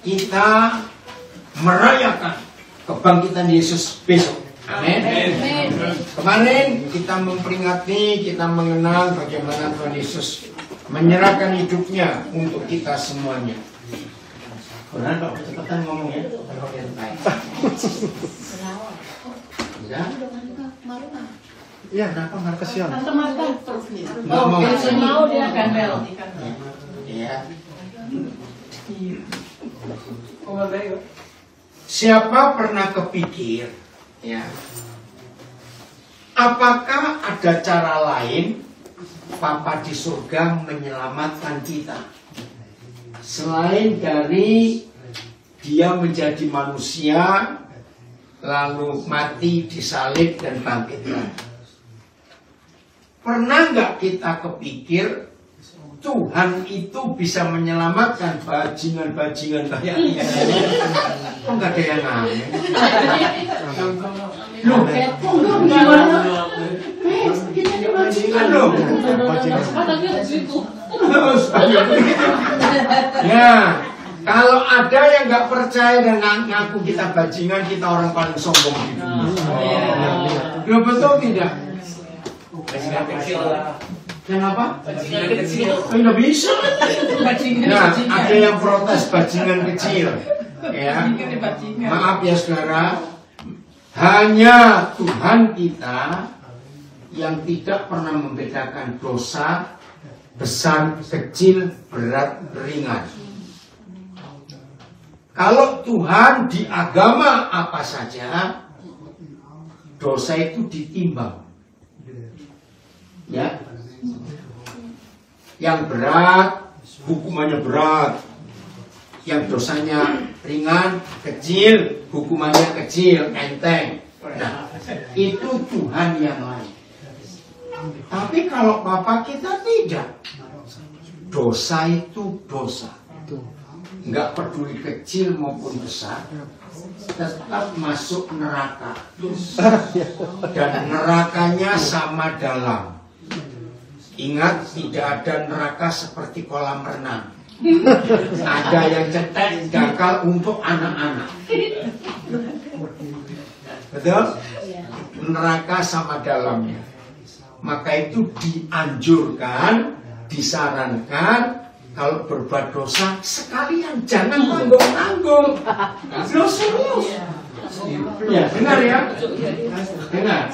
kita merayakan kebangkitan Yesus besok. Amin. Kemarin kita memperingati, kita mengenal bagaimana Tuhan Yesus menyerahkan hidupnya untuk kita semuanya. Benar Pak, cepetan ngomong ya. Iya, kenapa nggak kesian? Nggak mau dia gandel. Iya. Siapa pernah kepikir, ya, apakah ada cara lain Bapa di surga menyelamatkan kita selain dari Dia menjadi manusia lalu mati disalib dan bangkit lagi? Pernah nggak kita kepikir Tuhan itu bisa menyelamatkan bajingan-bajingan kayak ini? Kok nggak ada yang ngamen? Loh, gimana? Kita ini bajingan loh. Ya, kalau ada yang nggak percaya dan ngaku kita bajingan, kita orang paling sombong di dunia. Loh, betul tidak? Kenapa? Bajingan kecil. Nggak bisa. Nah, ada yang protes bajingan kecil. Ya, maaf ya saudara. Hanya Tuhan kita yang tidak pernah membedakan dosa besar, kecil, berat, ringan. Kalau Tuhan di agama apa saja, dosa itu ditimbang. Ya, yang berat hukumannya berat, yang dosanya ringan, kecil, hukumannya kecil, enteng. Nah, itu Tuhan yang lain. Tapi kalau Bapa kita tidak, dosa itu dosa, nggak peduli kecil maupun besar, tetap masuk neraka, dan nerakanya sama dalam. Ingat, tidak ada neraka seperti kolam renang. Ada yang cetek, dangkal untuk anak-anak. Betul? Neraka sama dalamnya. Maka itu dianjurkan, disarankan, kalau berbuat dosa, sekalian jangan tanggung-tanggung. Serius. Ya, dengar ya. Dengar.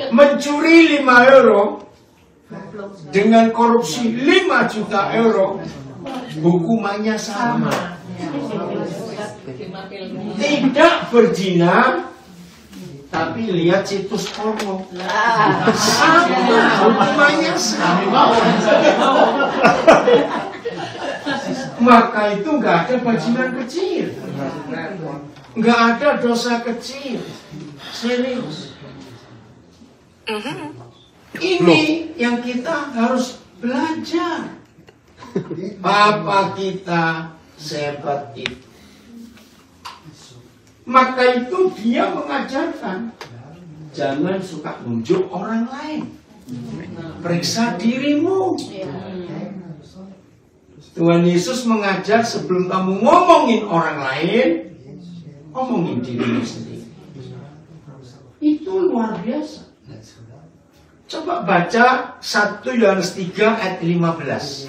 Mencuri 5 euro dengan korupsi 5 juta euro, hukumannya sama. Tidak berzina, tapi lihat situs porno, sama, hukumannya sama. Maka itu nggak ada bajingan kecil, nggak ada dosa kecil. Serius. Ini yang kita harus belajar. Bapa kita sehebat itu. Maka itu dia mengajarkan, jangan suka nunjuk orang lain. Periksa dirimu. Tuhan Yesus mengajar sebelum kamu ngomongin orang lain, ngomongin dirimu sendiri. Itu luar biasa. Coba baca 1 Yohanes 3 ayat 15.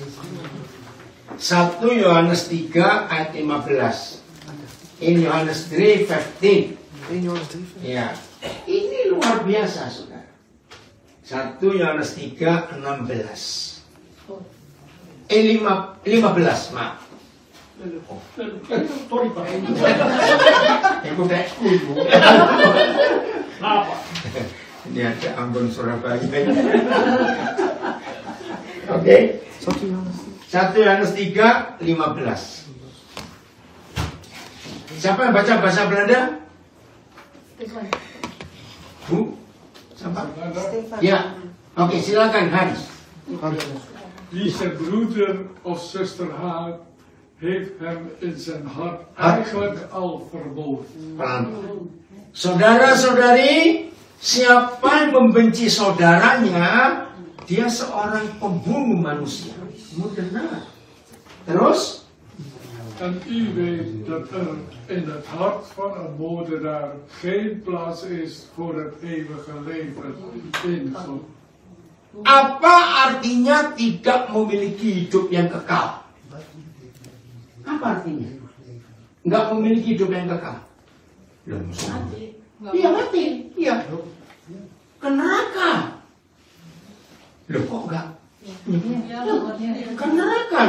1 Yohanes 3 ayat 15. In Yohanes 3:15. Ya, ini luar biasa, saudara. 1 Yohanes 3:16. 15, maaf. Sorry Pak. Apa? Ini ada Ambon Surabaya. Oke. 1 Yohanes 3:15. Siapa yang baca bahasa Belanda? Bu? Siapa? Ya. Oke, silakan Hans. Deze broeder of zuster haat, heeft hem in zijn hart eigenlijk al vermoord. Saudara-saudari, siapa yang membenci saudaranya, dia seorang pembunuh manusia. Kamu dengar? Terus, En u weet dat er in het hart van een moordenaar geen plaats is voor het eeuwige leven in God. Apa artinya tidak memiliki hidup yang kekal? Apa artinya? Nggak memiliki hidup yang kekal. Iya mati, iya. Ke neraka. Loh kok enggak? Ke neraka.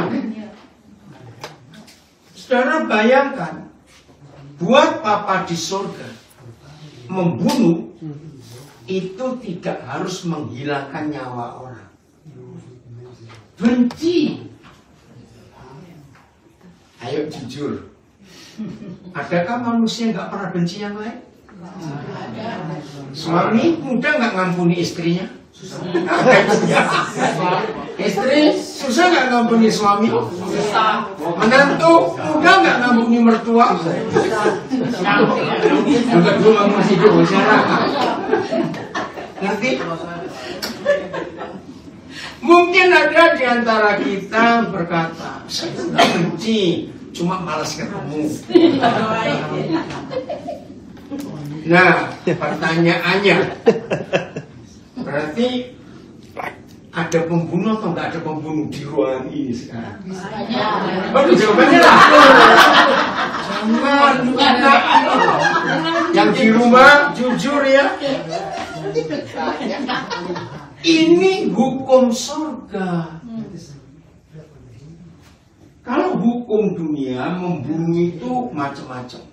Saudara bayangkan, buat Papa di surga membunuh itu tidak harus menghilangkan nyawa orang. Benci. Ayo jujur. Adakah manusia nggak pernah benci yang lain? Suami muda nggak ngampuni istrinya? Istri susah nggak ngampuni suami? Menantu muda nggak ngampuni mertua? Juga dulu masih hidup masyarakat. Ngerti? Mungkin ada di antara kita berkata, saya nggak benci, cuma malas ketemu. Nah, pertanyaannya, berarti ada pembunuh atau nggak ada pembunuh di ruangan ini sekarang? Baru jawabannya lah. Yang di rumah jujur ya. Ini hukum surga. Kalau hukum dunia membunuh itu macam-macam.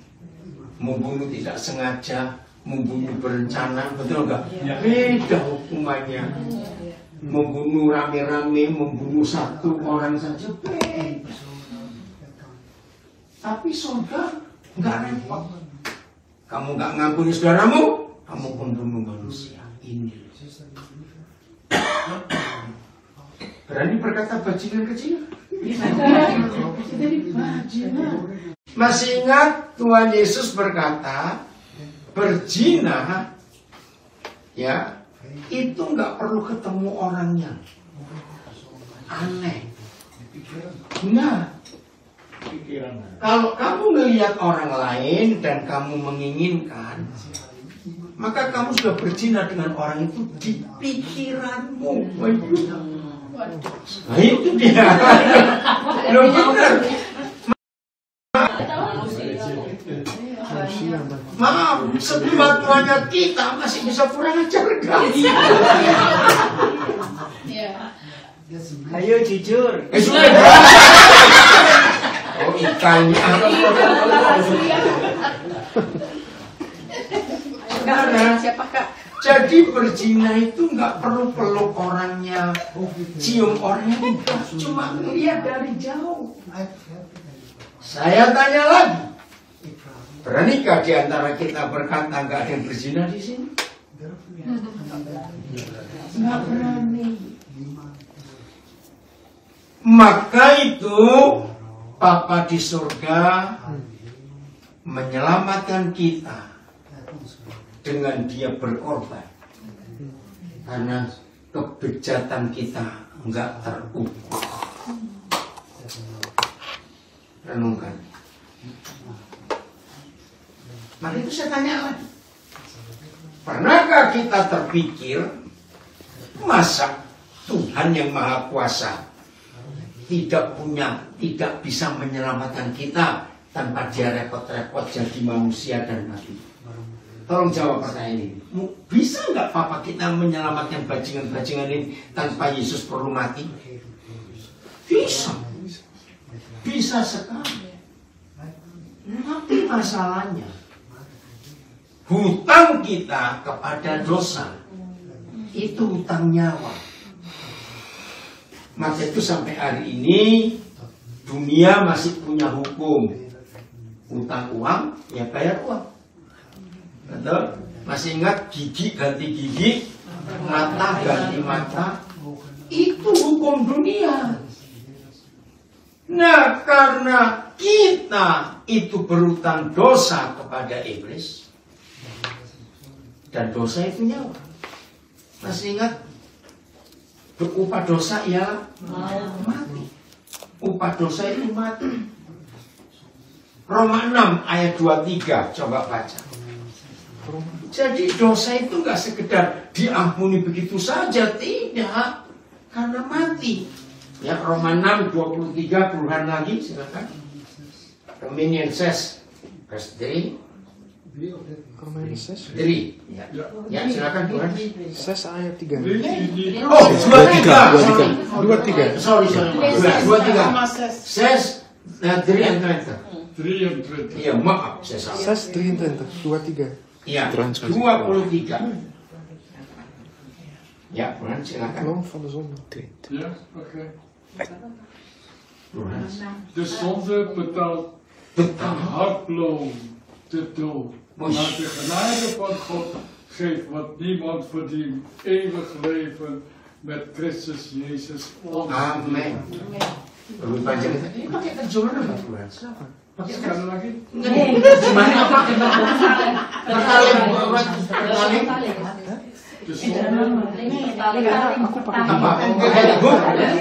Membunuh tidak sengaja, membunuh berencana, betul nggak? Beda hukumannya. Membunuh rame-rame, membunuh satu orang saja beda. Tapi surga nggak repot. Kamu nggak ngampuni saudaramu, kamu pembunuh manusia. Ini. Berani berkata bajingan kecil? Masih ingat Tuhan Yesus berkata, berzina, ya, itu nggak perlu ketemu orangnya. Aneh. Nah, kalau kamu melihat orang lain dan kamu menginginkan, maka kamu sudah berzina dengan orang itu di pikiranmu. Nah itu dia. Loh benar. Maaf, sebelum tuanya kita masih bisa kurang ajar kan? Ayo jujur. Sudah. Oh ikannya. Jadi berzina itu nggak perlu peluk orangnya, cium orangnya, enggak, cuma melihat dari jauh. Saya tanya lagi, beranikah di antara kita berkata nggak ada yang berzina di sini? Nggak berani. Maka itu Papa di surga menyelamatkan kita dengan dia berkorban, karena kebejatan kita enggak terukur. Renungkan. Maka itu saya tanya lagi, pernahkah kita terpikir, masa Tuhan yang Maha Kuasa tidak bisa menyelamatkan kita tanpa dia repot-repot jadi manusia dan mati? Tolong jawab pertanyaan ini. Bisa nggak Papa kita menyelamatkan bajingan-bajingan ini tanpa Yesus perlu mati? Bisa. Bisa sekali. Tapi masalahnya, hutang kita kepada dosa itu hutang nyawa. Maka itu sampai hari ini dunia masih punya hukum. Hutang uang, ya bayar uang. Betul? Masih ingat gigi ganti gigi, mata ganti mata? Itu hukum dunia. Nah, karena kita itu berutang dosa kepada iblis, dan dosa itu nyawa. Masih ingat? Upah dosa ya mati. Upah dosa itu mati. Roma 6 ayat 23, coba baca. Jadi dosa itu nggak sekedar diampuni begitu saja, tidak, karena mati. Ya, Roma 6 23, puluhan lagi, silakan. Romanian says, verse 3. Romanian says 3. Ya, silakan Tuhan. says ayat 3. Oh, 23. 23. Sorry. 23. Says 3 and 20. 23. Iya, maaf, saya salah. Says 23. Iya, Translasi. 23. Ya, Tuhan silakan. Loon van de zonde. Ja, oké. Tuhan. De zonde betaalt een hartloon, de dood. Maar de genade van God geeft wat niemand verdient, eeuwig leven met Christus Jezus. Amin. Lebih panjang itu. Ini pakai terjemahan apa Tuhan? Sekali lagi. Terjemahan apa? Pertaling. De zonde. Apa?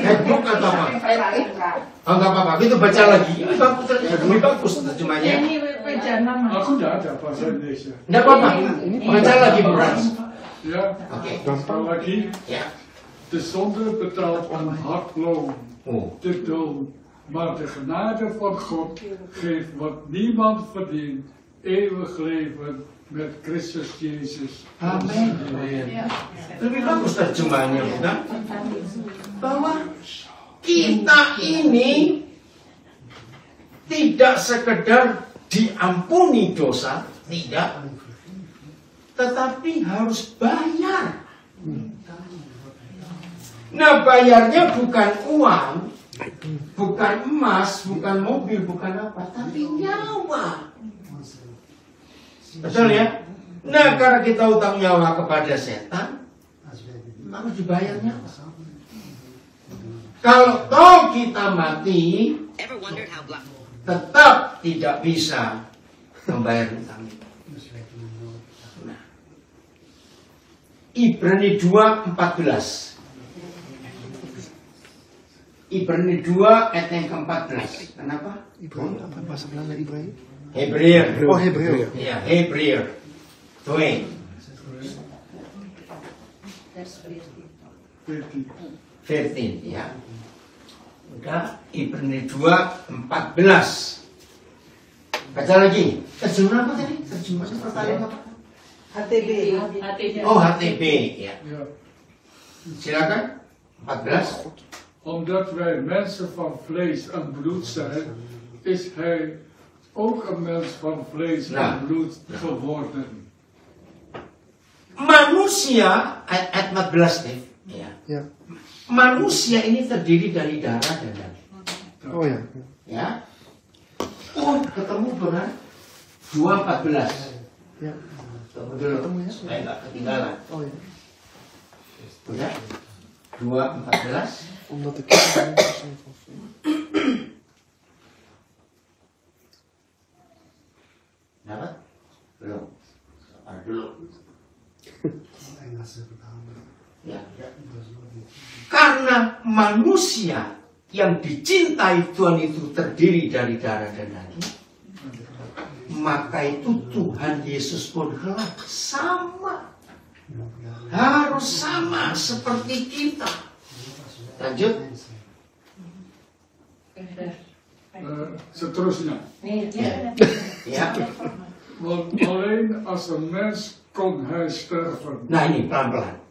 Headbook atau apa? Oh, nggak apa-apa. Itu baca lagi. Lebih bagus terjemahnya. Aku tidak ada bahasa Indonesia. Nggak apa-apa. Baca lagi Tuhan. Ja, Oke. sekali lagi. Ya. De zonde betaalt een hartloon, Oh. de dood. Maar de genade van God geeft wat niemand verdient, eeuwig leven met Christus Jezus. Amin. Lebih bagus terjemahannya, bukan? Bahwa kita ini tidak sekedar diampuni dosa, tidak, tetapi harus bayar. Nah, bayarnya bukan uang, bukan emas, bukan mobil, bukan apa, tapi nyawa. Betul ya? Nah, karena kita utang nyawa kepada setan, maka dibayarnya. Kalau toh kita mati, tetap tidak bisa membayar utang itu. Nah, Ibrani 2:14. Ibrani 2 ayat yang ke-14. Kenapa? Ibrani apa bahasa Belanda Ibrani? Hebreeër. Oh, Hebreeër. Ya, Hebreeër 2. 14 ya. Udah, Ibrani 2:14. Baca lagi. Terjemahan apa tadi? Terjemahan pertanyaan apa? HTB. Oh, HTB ya. Ja. Silakan. 14. Omdat wij mensen van vlees en bloed zijn, is hij ook een mens van vlees en bloed geworden. Manusia ayat 14 nih. Ya. Ja. Manusia ini terdiri dari darah dan daging. Oh ya. Ya. Oh, ketemu dengan 2:14. Ja. Tunggu dulu. Ketemu ya? Supaya nggak ketinggalan. Oh ya. Udah. 2:14. Omdat ik zijn van Dapat? Belum. Sabar dulu. Ya. Karena manusia yang dicintai Tuhan itu terdiri dari darah dan daging, maka itu Tuhan Yesus pun kelak sama, harus sama seperti kita. Lanjut. Seterusnya. Ya. Want alleen als een mens kon hij sterven. Nah ini pelan-pelan.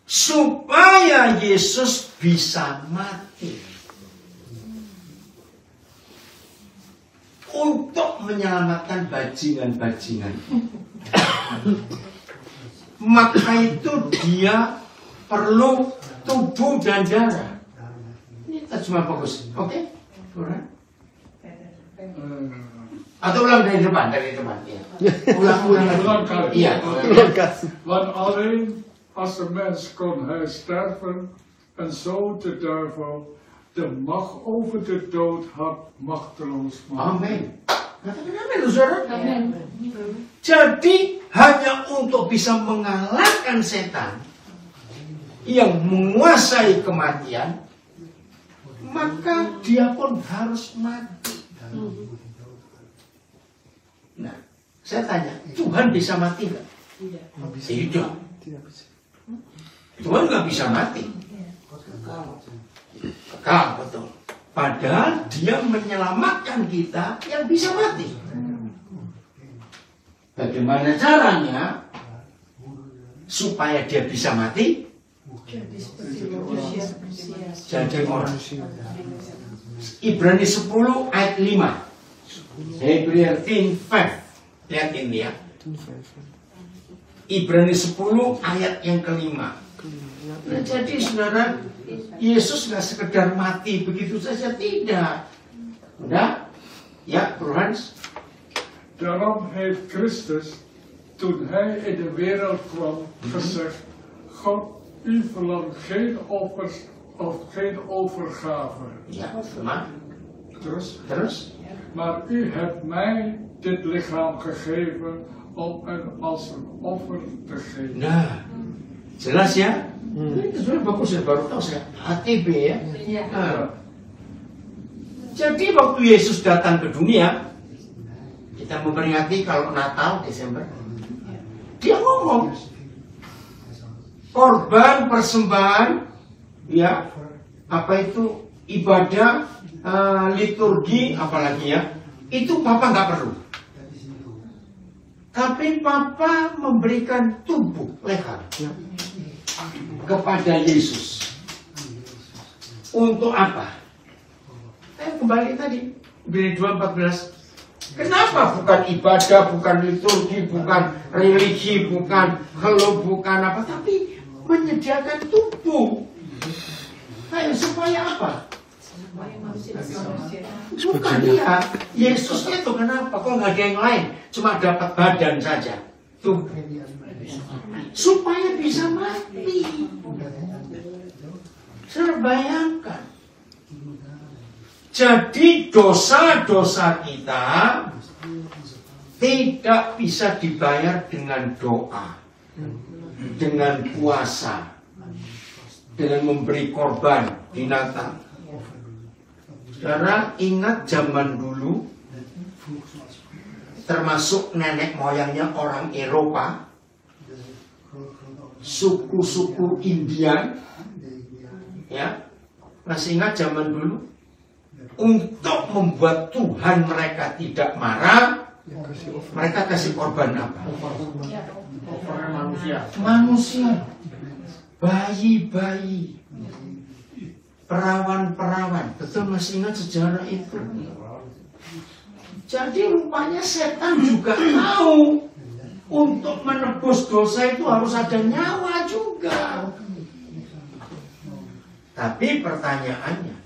Supaya Yesus bisa mati. Untuk menyelamatkan bajingan-bajingan. Maka itu dia perlu tubuh dan darah. Ini terjemah bagus. Oke? Atau ulang dari depan, ya. Ulang kali. Iya. Want alleen als een mens kon hij sterven en zo de duivel de macht over de dood had machteloos maken. Amin. Katakan amin, saudara. Jadi hanya untuk bisa mengalahkan setan yang menguasai kematian, maka dia pun harus mati. Nah, saya tanya, Tuhan bisa mati nggak? Tidak. Tidak bisa. Tuhan nggak bisa mati. Kekal, betul. Padahal dia menyelamatkan kita yang bisa mati. Bagaimana caranya supaya dia bisa mati? Jadi orang. Ibrani 10 ayat 5. Hebrew 13:5. Lihat ini ya. Ibrani 10 ayat yang kelima. Nah, jadi saudara, Yesus nggak sekedar mati begitu saja, tidak. Udah? Ya, Bro Hans. Daarom heeft Christus, toen hij in de wereld kwam, gezegd: God, u verlangt geen offers of geen overgave. Ja, maar. Terus? Maar u hebt mij dit lichaam gegeven om het als een offer te geven. Nah, jelas ya? Itu sebenarnya bagus ya, baru tahu saya. HTB ya. Nah. Jadi waktu Yesus datang ke dunia, kita memperingati kalau Natal Desember, dia ngomong korban persembahan, ya, apa itu ibadah, liturgi, apalagi ya, itu Papa nggak perlu. Tapi Papa memberikan tubuh leher kepada Yesus. Untuk apa? Kembali tadi, Ibrani 2:14. Kenapa bukan ibadah, bukan liturgi, bukan religi, bukan keluh, bukan apa, tapi menyediakan tubuh. Ayo, supaya apa? Bukan dia, Yesusnya itu kenapa? Kok nggak ada yang lain? Cuma dapat badan saja. Tubuh. Supaya bisa mati. Saya bayangkan. Jadi dosa-dosa kita tidak bisa dibayar dengan doa, dengan puasa, dengan memberi korban di Natal. Saudara ingat zaman dulu, termasuk nenek moyangnya orang Eropa, suku-suku Indian, ya, masih ingat zaman dulu? Untuk membuat Tuhan mereka tidak marah, mereka kasih korban apa? Manusia, bayi-bayi, perawan-perawan. Betul, masih ingat sejarah itu? Jadi rupanya setan juga tahu untuk menebus dosa itu harus ada nyawa juga. Tapi pertanyaannya,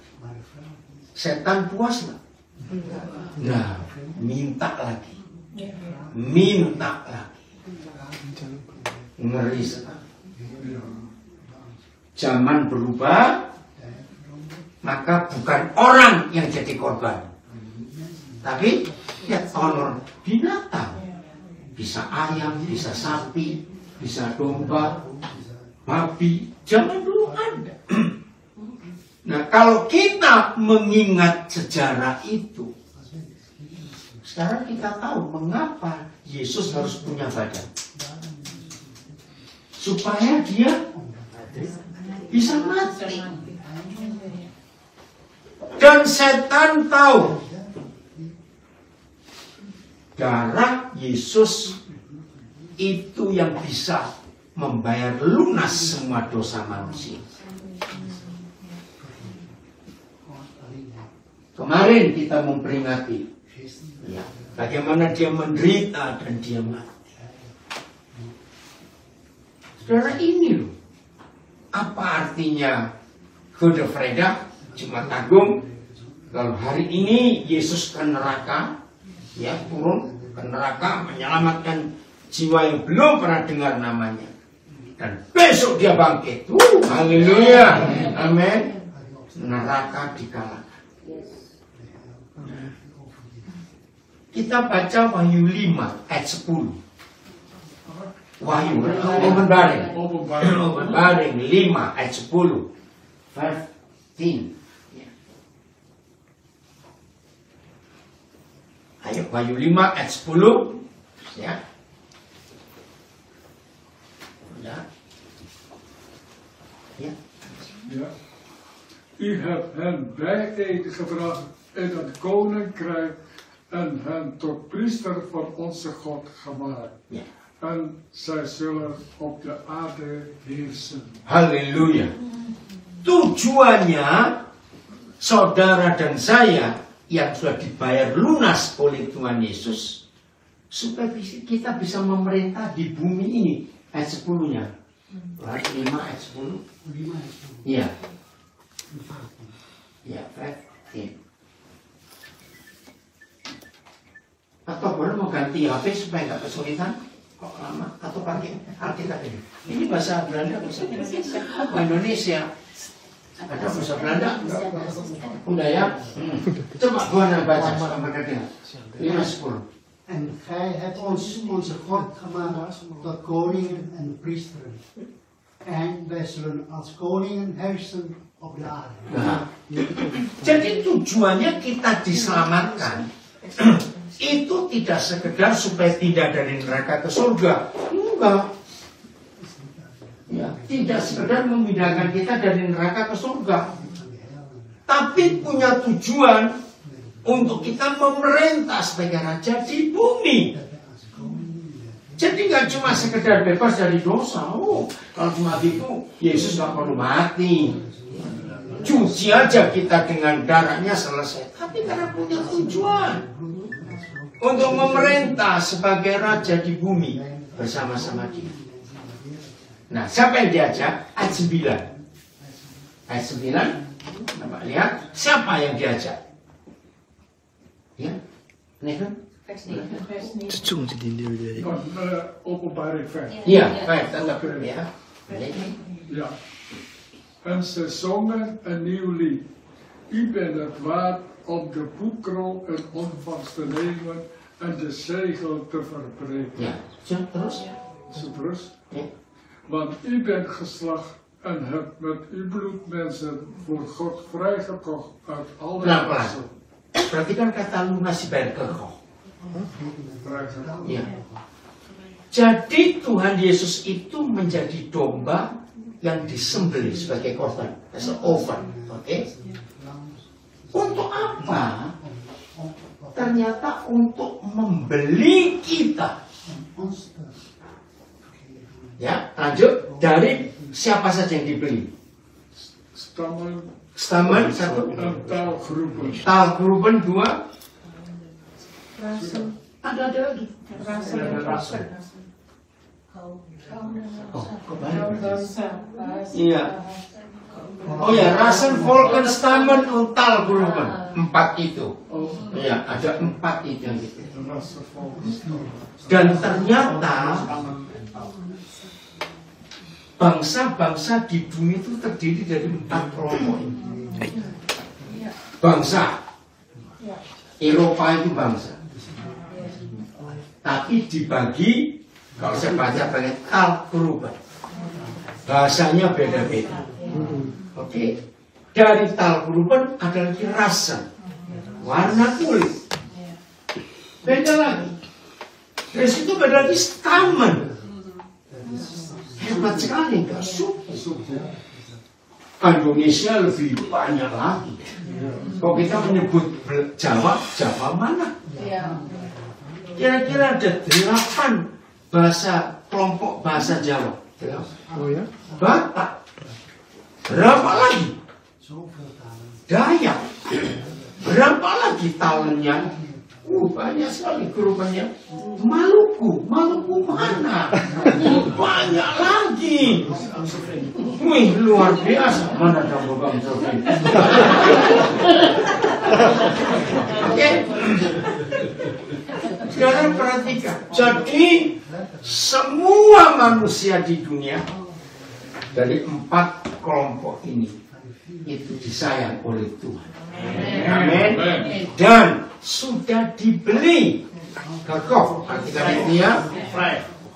setan puas nggak? Nah, minta lagi. Ngeri sekali. Zaman berubah, maka bukan orang yang jadi korban, tapi ya honor binatang. Bisa ayam, bisa sapi, bisa domba, babi. Zaman dulu ada. Nah, kalau kita mengingat sejarah itu, sekarang kita tahu mengapa Yesus harus punya badan. Supaya dia bisa mati. Dan setan tahu darah Yesus itu yang bisa membayar lunas semua dosa manusia. Kemarin kita memperingati ya, bagaimana dia menderita dan dia mati. Saudara, ini loh, apa artinya Gode Fredag, Jumat Agung? Lalu hari ini Yesus ke neraka, ya, turun ke neraka menyelamatkan jiwa yang belum pernah dengar namanya. Dan besok dia bangkit. Haleluya, amin. Neraka dikalahkan. Kita baca Wahyu 5 ayat 10. Wahyu, Openbaring 5 ayat 10. 15. Ayo Wahyu 5 ayat 10. Ya. Ya. Ja. Ja. U hebt hen bijeen gebracht in het koninkrijk en hen tot priester van onze God gemaakt. Ja. En zij zullen op de aarde heersen. Haleluya. Tujuannya saudara dan saya yang sudah dibayar lunas oleh Tuhan Yesus supaya kita bisa memerintah di bumi ini. Ayat 10-nya. Ayat 5 ayat 10. Iya. Ya, atau boleh mau ganti HP supaya nggak kesulitan? Kok lama? Atau pakai Alkitab ini? Ini bahasa Belanda, bahasa Indonesia. Ada bahasa Belanda? Udah ya? Coba gua baca sama mereka. 5:10. En gij hebt ons onze God gemaakt tot koningen en priesteren. En wij zullen als koningen heersen op de aarde. Nah, jadi tujuannya kita diselamatkan itu tidak sekedar supaya tidak dari neraka ke surga. Enggak. Ya, tidak sekedar memindahkan kita dari neraka ke surga. Tapi punya tujuan untuk kita memerintah sebagai raja di bumi. Jadi nggak cuma sekedar bebas dari dosa. Oh, kalau cuma itu Yesus nggak perlu mati. Cuci aja kita dengan darahnya selesai. Tapi karena punya tujuan untuk memerintah sebagai raja di bumi bersama-sama dia. Nah, siapa yang diajak? Ayat 9. Ayat 9. Coba lihat siapa yang diajak. Ya, ini kan? Cecung si Dinda dia. Van Openbaring 5. Iya, baik, tetap ya. Ja. En ze zongen een nieuw lied. U bent het waard om de boekrol in ontvangst te nemen en de zegel te verbreken. Ya, terus. Terus. Ya. Want u bent geslacht en hebt met uw bloed mensen voor God vrijgekocht uit alle mensen. Perhatikan kata lunas dibayar ke roh. Vrijgekocht. Ya. Jadi Tuhan Yesus itu menjadi domba yang disembelih sebagai korban, as an offering. Oke? Untuk apa? Ternyata untuk membeli kita. Ya, lanjut. Dari siapa saja yang dibeli? Stammen satu. Taalgroepen. Taalgroepen 2. Ada lagi. Rasen. Oh, kebalik. Iya. Oh ya, Rasen, Volken, Stammen, und Taalgroepen. 4 itu. Iya, ada 4 itu yang gitu. Dan ternyata bangsa-bangsa di bumi itu terdiri dari 4 kelompok ini. Bangsa. Eropa itu bangsa. Tapi dibagi, kalau saya baca pakai Taalgroepen. Bahasanya beda-beda. Oke. Dari Taalgroepen ada lagi Rasen. Warna kulit. Beda lagi. Dari situ beda lagi Stammen. Hebat sekali, enggak suku. Indonesia lebih banyak lagi. Kalau kita menyebut Jawa, Jawa mana? Kira-kira ada 8 bahasa kelompok bahasa Jawa. Oh ya? Batak. Berapa lagi? Dayak. Berapa lagi talennya? Banyak sekali grupnya. Maluku mana? Banyak lagi. Wih, luar biasa. Mana kamu Bang Sofi? Oke. Sekarang perhatikan. Jadi semua manusia di dunia dari 4 kelompok ini itu disayang oleh Tuhan. Amin. Dan sudah dibeli kekoh, artikan itu ya,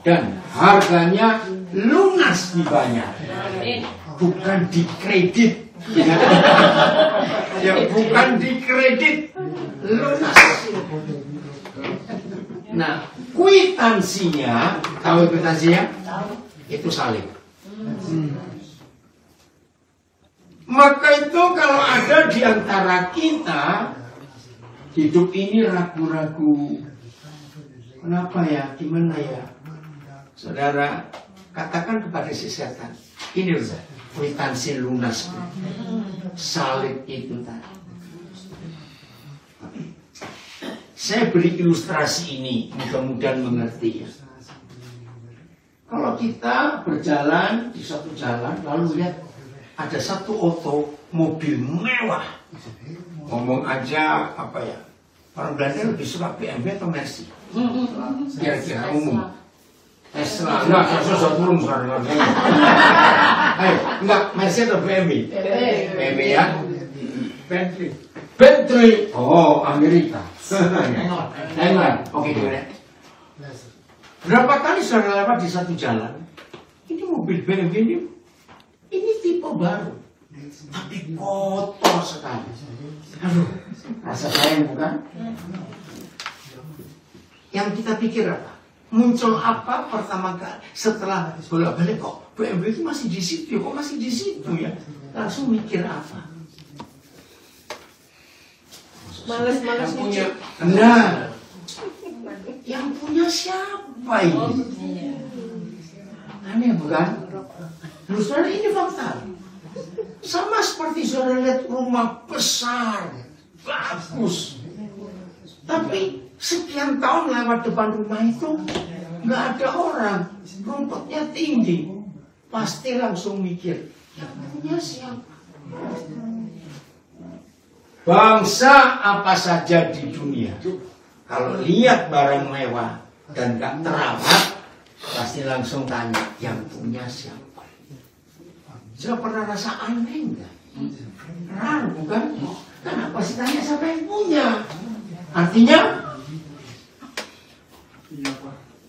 dan harganya lunas dibayar, bukan dikredit. Ya, bukan dikredit, lunas. Nah, kwitansinya, tahu kwitansinya? Itu salib. Maka itu kalau ada di antara kita hidup ini ragu-ragu, kenapa ya, gimana ya, saudara, katakan kepada si setan, ini loh, kwitansi lunas, salib itu tadi. Saya beri ilustrasi ini, mudah-mudahan mengerti ya. Kalau kita berjalan di satu jalan, lalu lihat ada satu mobil mewah. Ngomong aja apa ya? Orang Belanda lebih suka BMW atau Mercy? Kira-kira umum. Tesla. Enggak, saya turun sekarang. Ayo, enggak, Mercy atau BMW? BMW ya? Bentley. Oh, Amerika. England. Oke, gimana? Berapa kali saudara lewat di satu jalan? Ini mobil BMW ini tipe baru, tapi kotor sekali. Aduh, rasa sayang bukan? Yang kita pikir apa? Muncul apa pertama kali setelah bolak-balik kok BMW itu masih di situ, kok masih di situ ya? Langsung mikir apa? Males-males punya. Nah, yang punya siapa ini? Aneh bukan? Loh, saudara, ini fakta. Sama seperti saudara lihat rumah besar, bagus. Tapi sekian tahun lewat depan rumah itu nggak ada orang, rumputnya tinggi. Pasti langsung mikir, yang punya siapa? Bangsa apa saja di dunia, kalau lihat barang mewah dan gak terawat, pasti langsung tanya, yang punya siapa? Sudah pernah rasa aneh enggak? Ragu kan? Kenapa sih tanya siapa yang punya? Artinya,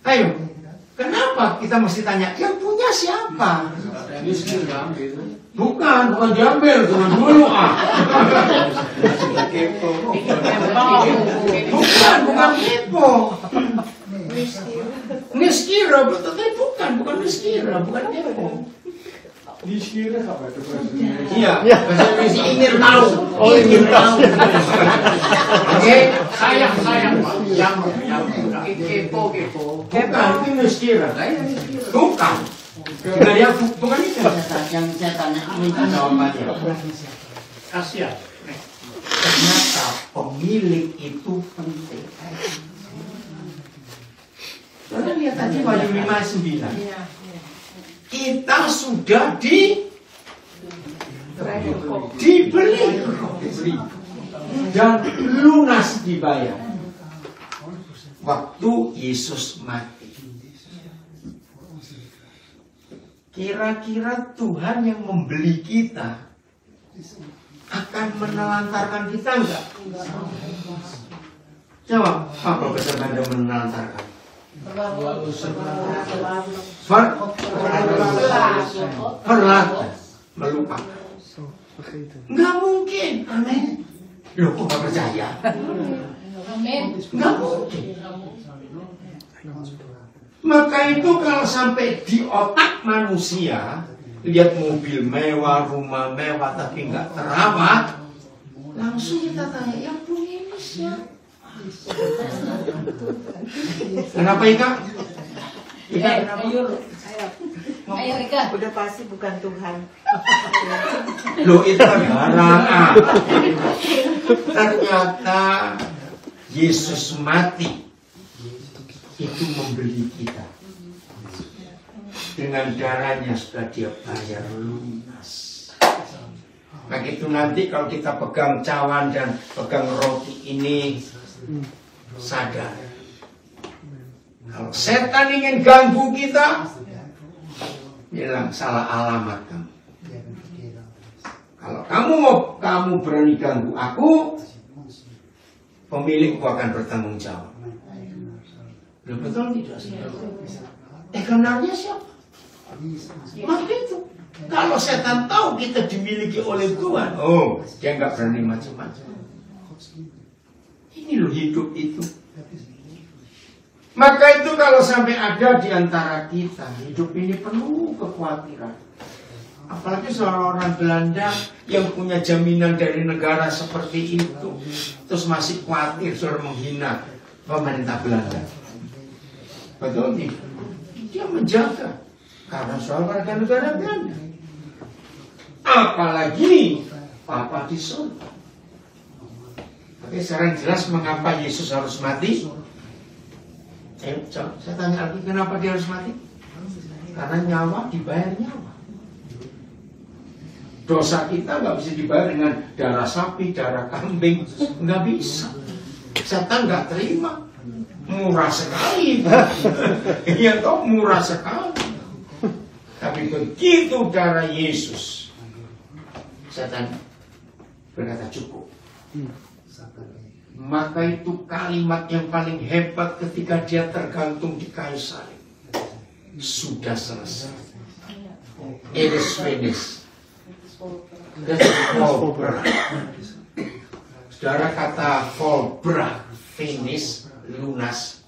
ayo, kenapa kita mesti tanya, yang punya siapa? Bukan diambil, cuma dulu Bukan kepo. Niskira, betul, tapi bukan niskira, bukan kepo. Niskira apa itu? Iya, masih ingin tahu. Ingin tahu. Oke, sayang yang kepo. Bukan, itu niskira. Bukan. Bukan itu yang saya tanya, minta jawabannya. Kasihan. Ternyata pemilik itu penting. Kita lihat tadi Wahyu 5:9. Kita sudah dibeli dan lunas dibayar waktu Yesus mati. Kira-kira Tuhan yang membeli kita akan menelantarkan kita enggak? Jawab, apa benar-benar menelantarkan? Perlahan melupakan. Enggak mungkin, amin. Loh, kok gak percaya? Enggak mungkin. Maka itu kalau sampai di otak manusia, lihat mobil mewah, rumah mewah, tapi nggak terawat, langsung kita tanya, yang punya ini siapa? Kenapa Ika? Ika kenapa? Ayo Ika, udah pasti bukan Tuhan. Loh, itu kan barang. Ternyata Yesus mati itu membeli kita. Dengan darahnya sudah dia bayar lunas. Nah itu nanti kalau kita pegang cawan dan pegang roti ini, sadar. Kalau setan ingin ganggu kita, bilang salah alamat kamu. Kalau kamu berani ganggu aku, pemilikku akan bertanggung jawab. Betul tidak? Kenalnya siapa? Maka itu. Kalau setan tahu kita dimiliki oleh Tuhan, oh, dia nggak berani macam-macam. Ini loh hidup itu. Maka itu kalau sampai ada di antara kita, hidup ini penuh kekhawatiran. Apalagi seorang orang Belanda yang punya jaminan dari negara seperti itu, terus masih khawatir suruh menghina pemerintah Belanda. Betul nih? Dia menjaga karena soal warga negara Belanda. Apalagi Papa di surga. Oke, sekarang jelas mengapa Yesus harus mati. Saya tanya lagi, kenapa dia harus mati? Karena nyawa dibayar nyawa. Dosa kita nggak bisa dibayar dengan darah sapi, darah kambing, nggak bisa. Setan nggak terima, murah sekali. Iya toh, murah sekali. Tapi begitu darah Yesus, setan berkata cukup. Maka itu kalimat yang paling hebat ketika dia tergantung di kayu salib. Sudah selesai. It is finished. Saudara, kata vollbracht, finish, lunas,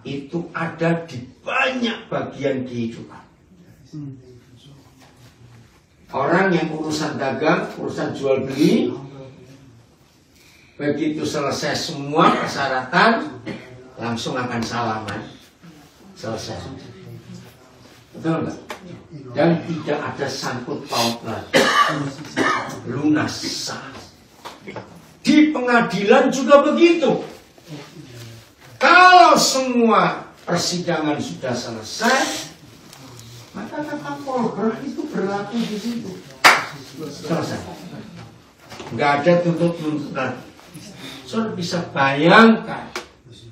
itu ada di banyak bagian kehidupan. Orang yang urusan dagang, urusan jual beli, begitu selesai semua persyaratan, langsung akan salaman. Selesai. Betul enggak? Dan tidak ada sangkut paut lagi. Lunas sah. Di pengadilan juga begitu. Kalau semua persidangan sudah selesai, maka kata vollbracht itu berlaku di situ. Selesai. Nggak ada tuntut-tuntutan. Saudara bisa bayangkan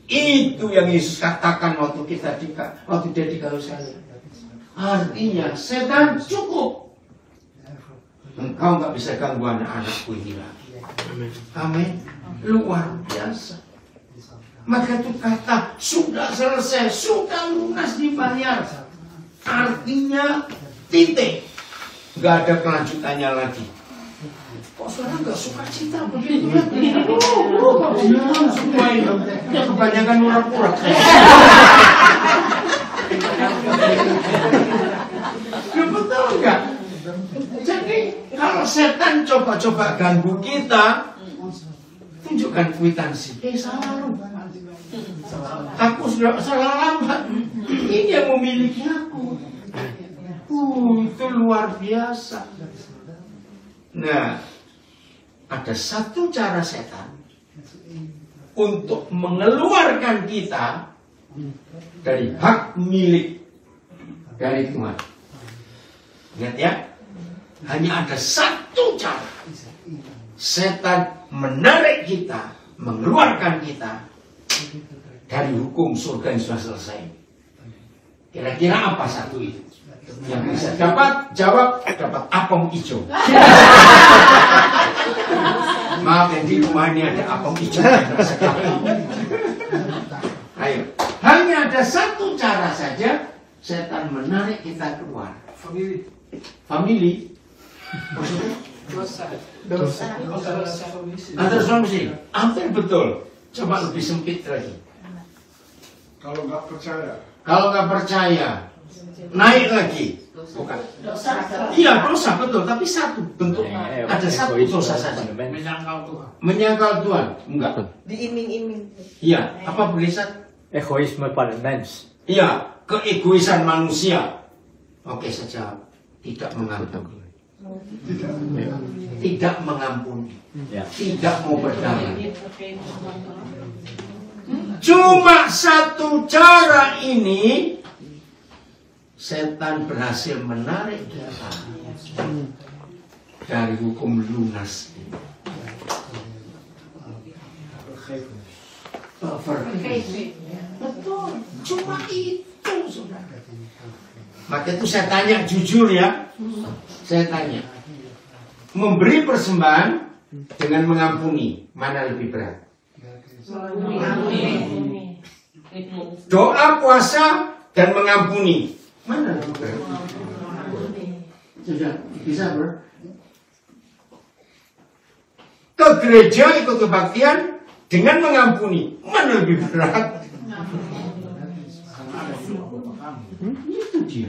itu yang Yesus katakan waktu dia di kayu salib. Artinya setan cukup. Engkau nggak bisa ganggu anak-anakku ini lagi. Amin. Luar biasa. Maka itu kata sudah selesai, sudah lunas dibayar. Artinya titik. Nggak ada kelanjutannya lagi. Kok saudara nggak suka cita begitu? Kok diam semua ini? Kebanyakan pura-pura. Betul nggak? Jadi kalau setan coba-coba ganggu kita, tunjukkan kwitansi. Salah lu. Aku sudah salah lambat. Ini yang memiliki aku. Itu luar biasa. Nah, ada satu cara setan untuk mengeluarkan kita dari hak milik dari Tuhan. Ingat ya, hanya ada satu cara. Setan menarik kita, mengeluarkan kita dari hukum surga yang sudah selesai. Kira-kira apa satu itu? Yang bisa jawab apem hijau. Maaf ya, di rumah ini ada apem hijau. Ayo, hanya ada satu cara saja setan menarik kita keluar. Family. Dosa. Antar solusi. Hampir betul. Coba lebih sempit lagi. Kalau nggak percaya, naik lagi. Bukan. Iya, dosa betul, tapi satu bentuk. Ada satu dosa saja. Menyangkal Tuhan. Enggak. Diiming-iming. Iya, apa berisat? Egoisme pada mens. Iya, keegoisan manusia. Oke saja, tidak mengampuni. Tidak mengampuni. Tidak mau berdamai. Cuma satu cara ini setan berhasil menarik kita dari hukum lunas ini. Betul, cuma itu saudara. Maka itu saya tanya jujur ya, saya tanya, memberi persembahan dengan mengampuni mana lebih berat? Doa, puasa, dan mengampuni mana lebih berat? Sudah bisa bro? Ke gereja ikut kebaktian dengan mengampuni mana lebih berat? Itu dia.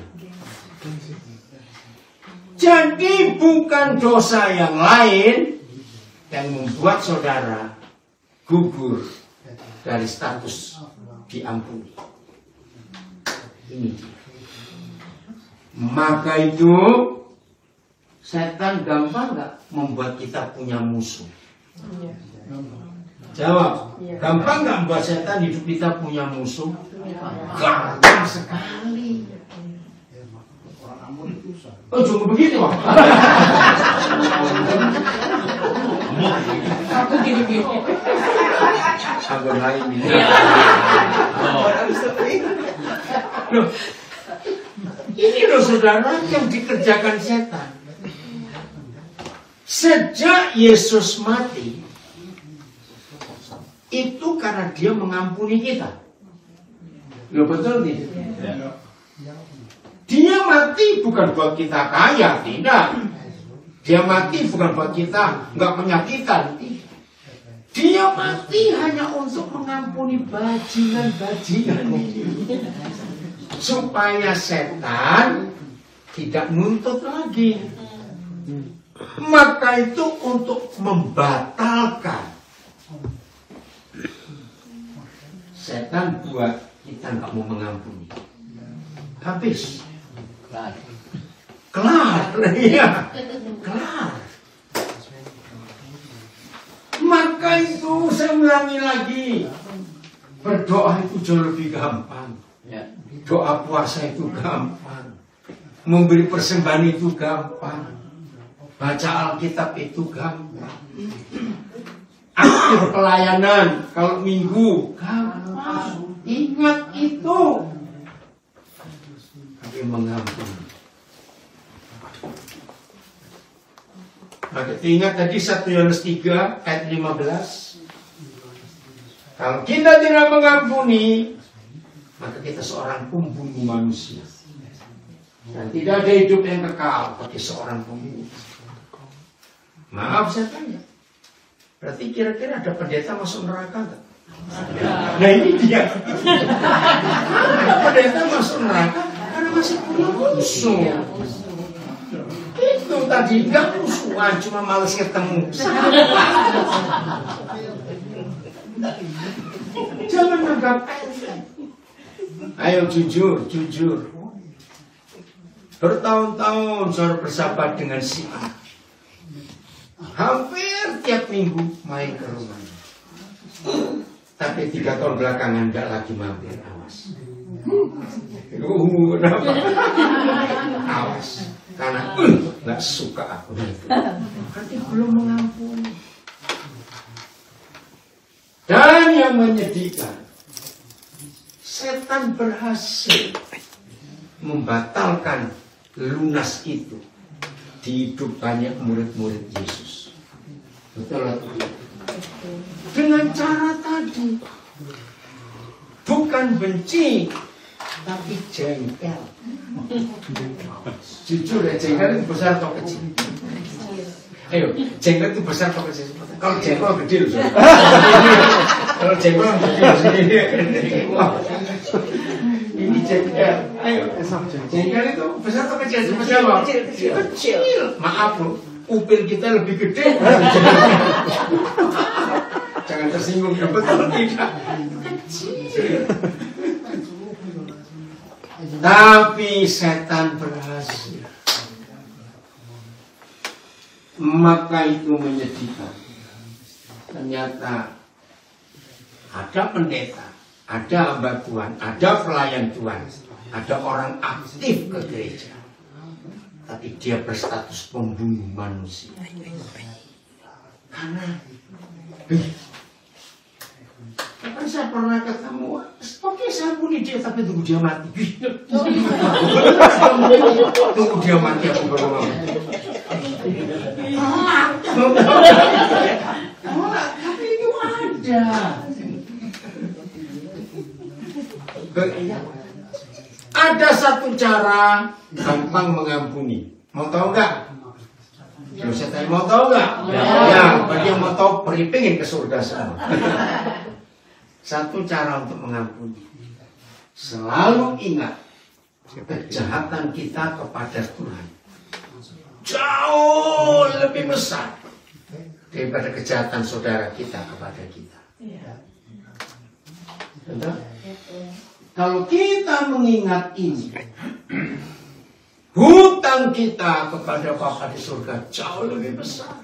Jadi bukan dosa yang lain yang membuat saudara gugur dari status diampuni. Ini dia. Maka itu setan gampang nggak membuat kita punya musuh? Jawab. Gampang nggak membuat setan hidup kita punya musuh? Gampang sekali. Oh, cuma begitu, Pak. Aku gini. Aku lain ini. Loh, ini loh saudara yang dikerjakan setan. Sejak Yesus mati, itu karena dia mengampuni kita. Loh, betul nih? Dia mati bukan buat kita kaya, tidak. Dia mati bukan buat kita nggak penyakitan. Dia mati hanya untuk mengampuni bajingan-bajingan ini, supaya setan tidak nuntut lagi. Maka itu untuk membatalkan. Setan buat kita nggak mau mengampuni. Habis. Kelar, ya, kelar. Maka itu saya ulangi lagi, berdoa itu jauh lebih gampang. Doa puasa itu gampang, memberi persembahan itu gampang, baca Alkitab itu gampang, aktif pelayanan kalau minggu gampang. Ingat itu. Tapi mengampuni. Maka ingat tadi 1 Yohanes 3 ayat 15. Kalau kita tidak mengampuni, maka kita seorang pembunuh manusia. Dan tidak ada hidup yang kekal bagi seorang pembunuh. Maaf saya tanya, berarti kira-kira ada pendeta masuk neraka enggak? Nah ini dia. Pendeta masuk neraka karena masih punya musuh. Itu tadi nggak musuhan, cuma males ketemu. Jangan anggap. Ayo jujur. Bertahun-tahun saudara bersahabat dengan si A. Hampir tiap minggu main ke rumahnya. Tapi 3 tahun belakangan nggak lagi mampir. Awas. Kenapa? Awas. Karena nggak suka aku itu. Berarti belum mengampuni. Dan yang menyedihkan, setan berhasil membatalkan lunas itu di hidup banyak murid-murid Yesus. Betul atau tidak? Dengan cara tadi, bukan benci, tapi jengkel. Jujur ya, jengkel itu besar atau kecil? Ayo, jengkel itu besar atau kecil? Kalau jengkol gede loh. Kalau jengkol gede. Ini jengkel. Ayo, jengkel itu besar atau kecil? Kecil. Maaf loh, upil kita lebih gede. Jangan tersinggung, betul tidak? Kecil. Tapi setan berhasil. Maka itu menyedihkan. Ternyata ada pendeta, ada hamba Tuhan, ada pelayan Tuhan, ada orang aktif ke gereja, tapi dia berstatus pembunuh manusia. Karena kapan saya pernah ketemu, oke saya bunuh dia, tapi tunggu dia mati. Tunggu dia mati aku baru mau. Tapi itu ada. Ada satu cara gampang mengampuni. Mau tahu nggak? Kalau saya tanya mau tahu nggak? Ya, bagi yang mau tahu pengen ke surga semua. Satu cara untuk mengampuni. selalu ingat kejahatan kita kepada Tuhan jauh lebih besar daripada kejahatan saudara kita kepada kita. Betul? Kalau kita mengingat ini, hutang kita kepada Bapa di surga jauh lebih besar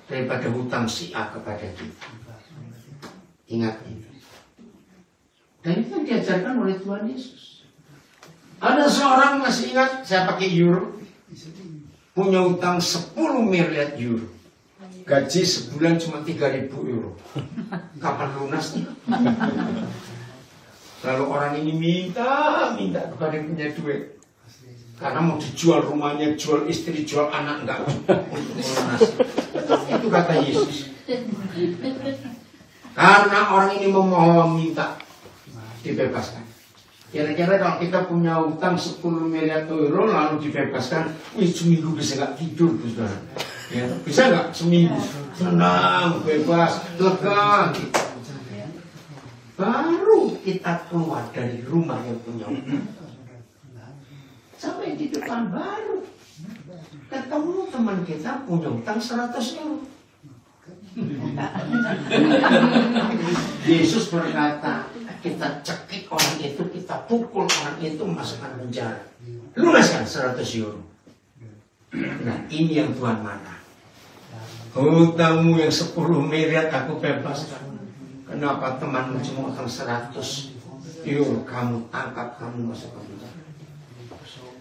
daripada hutang si A kepada kita. Ingat itu. Dan itu diajarkan oleh Tuhan Yesus. Ada seorang masih ingat, saya pakai euro, punya hutang 10 miliar euro. Gaji sebulan cuma 3.000 euro. Kapan lunasnya? Lalu orang ini minta kepada yang punya duit. Karena mau dijual rumahnya, jual istri, jual anak, enggak cukup untuk melunasi. Itu kata Yesus. Karena orang ini memohon minta dibebaskan. Kira-kira kalau kita punya utang 10 miliar euro lalu dibebaskan, seminggu bisa nggak tidur, saudara. Ya, bisa nggak seminggu? Senang, bebas, lega. Gitu. Baru kita keluar dari rumah yang punya utang. Sampai di depan baru ketemu teman kita punya utang 100 euro. Yesus berkata, kita cekik orang itu, kita pukul orang itu, masukkan penjara. Lunaskan 100 euro. Nah, ini yang Tuhan mana? Hutangmu yang 10 miliar aku bebaskan. Kenapa temanmu cuma utang 100 euro? Kamu tangkap, kamu masukkan penjara.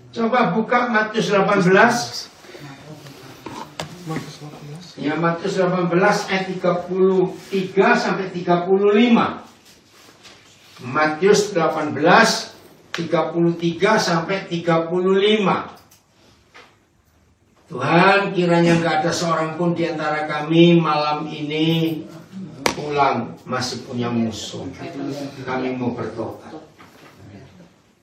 Coba buka Matius 18. Ya, Matius 18 ayat 33 sampai 35. Matius 18 33 sampai 35. Tuhan, kiranya nggak ada seorang pun di antara kami malam ini pulang masih punya musuh. Kami mau bertobat.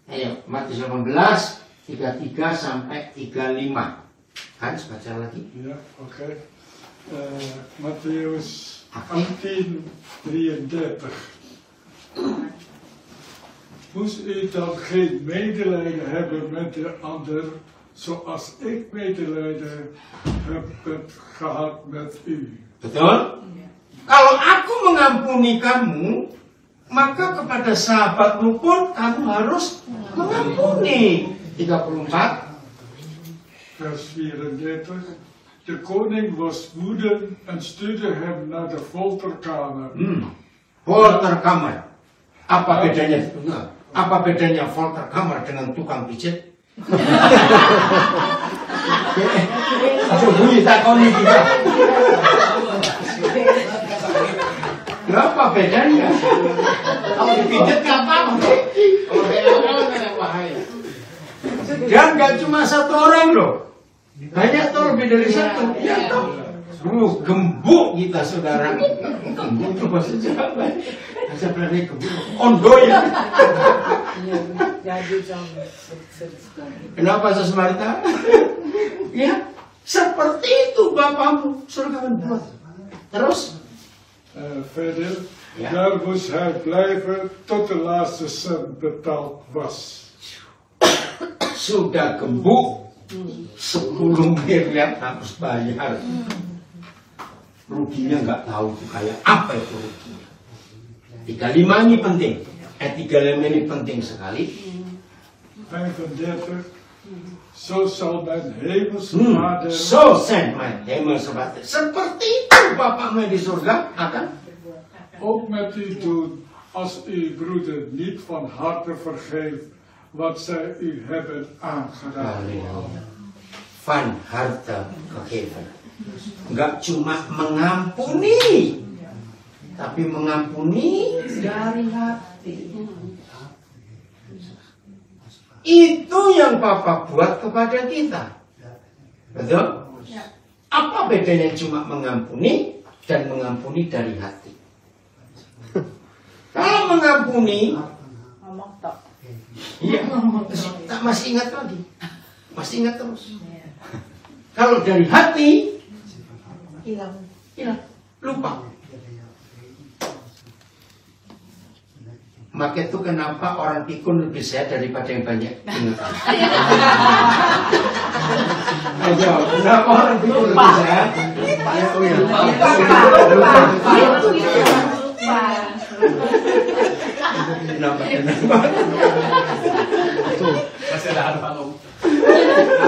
Ayo, Matius 18 33 sampai 35. Hans, baca lagi. Ja, oké. Mattheus 18:33. Moest u dan geen medelijden hebben met de ander, zoals ik medelijden heb gehad met u? Betul? Kalau aku mengampuni kamu, maka kepada sahabatmu pun kamu harus mengampuni. 34. Vers 34. De koning was woedend en stuurde hem naar de folterkamer. Folterkamer. Apa bedanya? Apa bedanya folterkamer dengan tukang pijat? Bunyi takoni kita. Berapa bedanya? Kalau dipijat apa? Dan gak cuma satu orang loh. Banyak tuh, lebih dari satu. Ya toh. Gembuk kita, saudara. Gembuk itu bahasa Jawa. Bahasa Belanda gembuk. Ondo ya. Kenapa Samaritan? Ya, seperti itu Bapakmu surgawan buat. Terus? Verder, daar moest hij blijven tot de laatste cent betaald was. Sudah gembuk 10 miliar harus bayar. Ruginya nggak tahu tuh kayak apa itu ruginya. 35 ini penting. 35 ini penting sekali. 35. Zo zal mijn hemelse Vader. So zijn mijn hemelse Vader. Seperti itu Bapakmu di surga akan Ook met u doen als uw broeder niet van harte vergeeft wat zij u hebben aangedaan. van harte gegeven. Enggak cuma mengampuni, tapi mengampuni dari hati. Itu yang Papa buat kepada kita. Betul? Apa bedanya cuma mengampuni dan mengampuni dari hati? Kalau mengampuni, iya, tak masih ingat lagi, masih ingat terus. Kalau dari hati, hilang, lupa. Maka itu kenapa orang pikun lebih sehat daripada yang banyak ingatan. Ayo, kenapa orang pikun lebih sehat? Oh ya, kenapa? Masih ada harapan.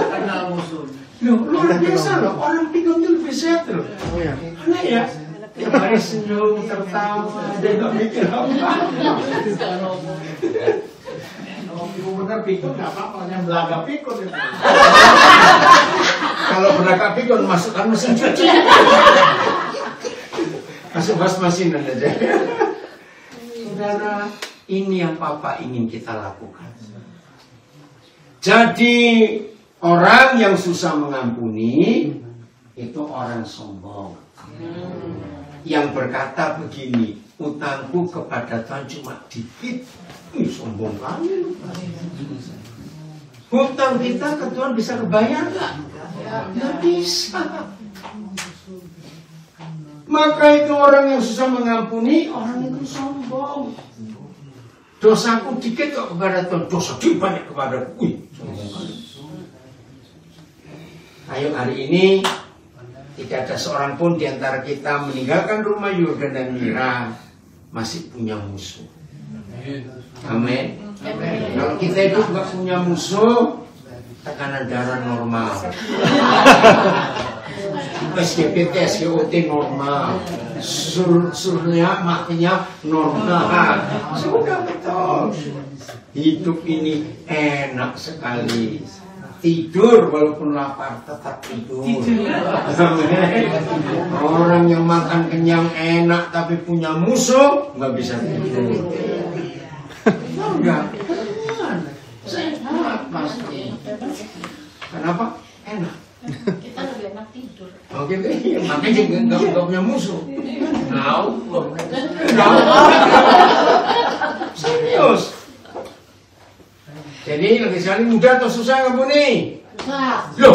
Kenal musuh. Loh, luar biasa loh, orang pikun itu lebih sehat loh. Oh ya. Aneh ya. Tiap hari senyum, tertawa, dia nggak mikir apa. Kalau benar pikun nggak apa-apa, yang belaga pikun itu. Kalau belaga pikun masukkan mesin cuci. Masuk mas-masinan aja. Saudara, ini yang Papa ingin kita lakukan. Jadi orang yang susah mengampuni itu orang sombong. Yang berkata begini, utangku kepada Tuhan cuma dikit. Sombong kali. Hutang kita ke Tuhan bisa kebayar nggak? Nggak bisa. Maka itu orang yang susah mengampuni, orang itu sombong. Dosaku dikit kok kepada Tuhan, dosa dia banyak kepadaku. Sombong kali. Ayo hari ini tidak ada seorang pun di antara kita meninggalkan rumah Yordan dan Mira masih punya musuh. Amin. Kalau kita itu nggak punya musuh, tekanan darah normal, SGPT, SGOT normal, surnya makanya normal. Sudah betul. Hidup ini enak sekali. Tidur walaupun lapar tetap tidur. Orang yang makan kenyang enak tapi punya musuh nggak bisa tidur. Enggak, sehat pasti. Kenapa? Enak. Kita lebih enak tidur. Oke, makanya nggak punya musuh. Serius. Jadi lagi sekali mudah atau susah ngampuni? Susah. Loh.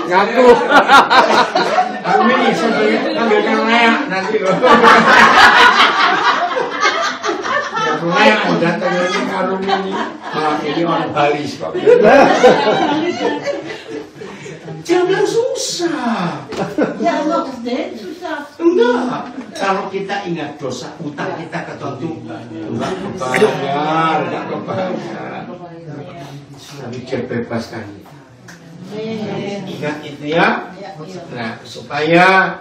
Ngaku. Kami sambil layak nanti loh. Yang layak datang lagi karung ini. Ini orang Bali kok. Jangan susah. Ya Allah, susah. Enggak. Kalau kita ingat dosa utang kita ke Tuhan itu enggak kebayar, enggak kebayar. Tapi dia bebaskan. Ingat itu ya. Nah, supaya